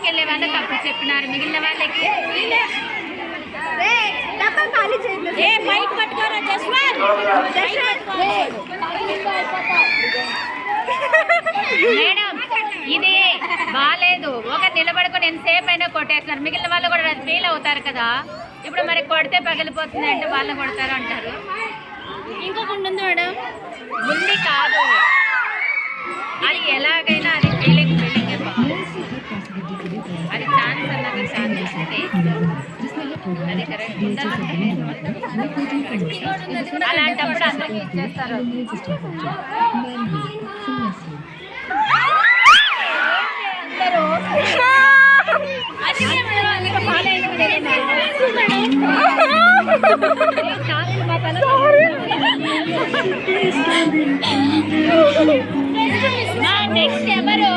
బయటికి వెళ్ళే వాళ్ళకి అప్పుడు చెప్పినారు, మిగిలిన వాళ్ళకి మేడం ఇది బాగాలేదు. ఒక నిలబడుకొని ఎంతసేపు అయినా కొట్టేస్తున్నారు, మిగిలిన వాళ్ళు కూడా ఫీల్ అవుతారు కదా. ఇప్పుడు మరి కొడితే పగిలిపోతుంది అంటే వాళ్ళు కొడతారు అంటారు. ఇంకొకటి ఉంది మేడం, ఉంది కాదు, అది ఎలాగైనా అది ఫీలింగ్ అది ఛాన్స్ అన్నాక ఛాన్స్ అంతే, అది కరెక్ట్. అలాంటప్పుడు అందరికీ ఇచ్చేస్తారు. నెక్స్ట్ ఎవరు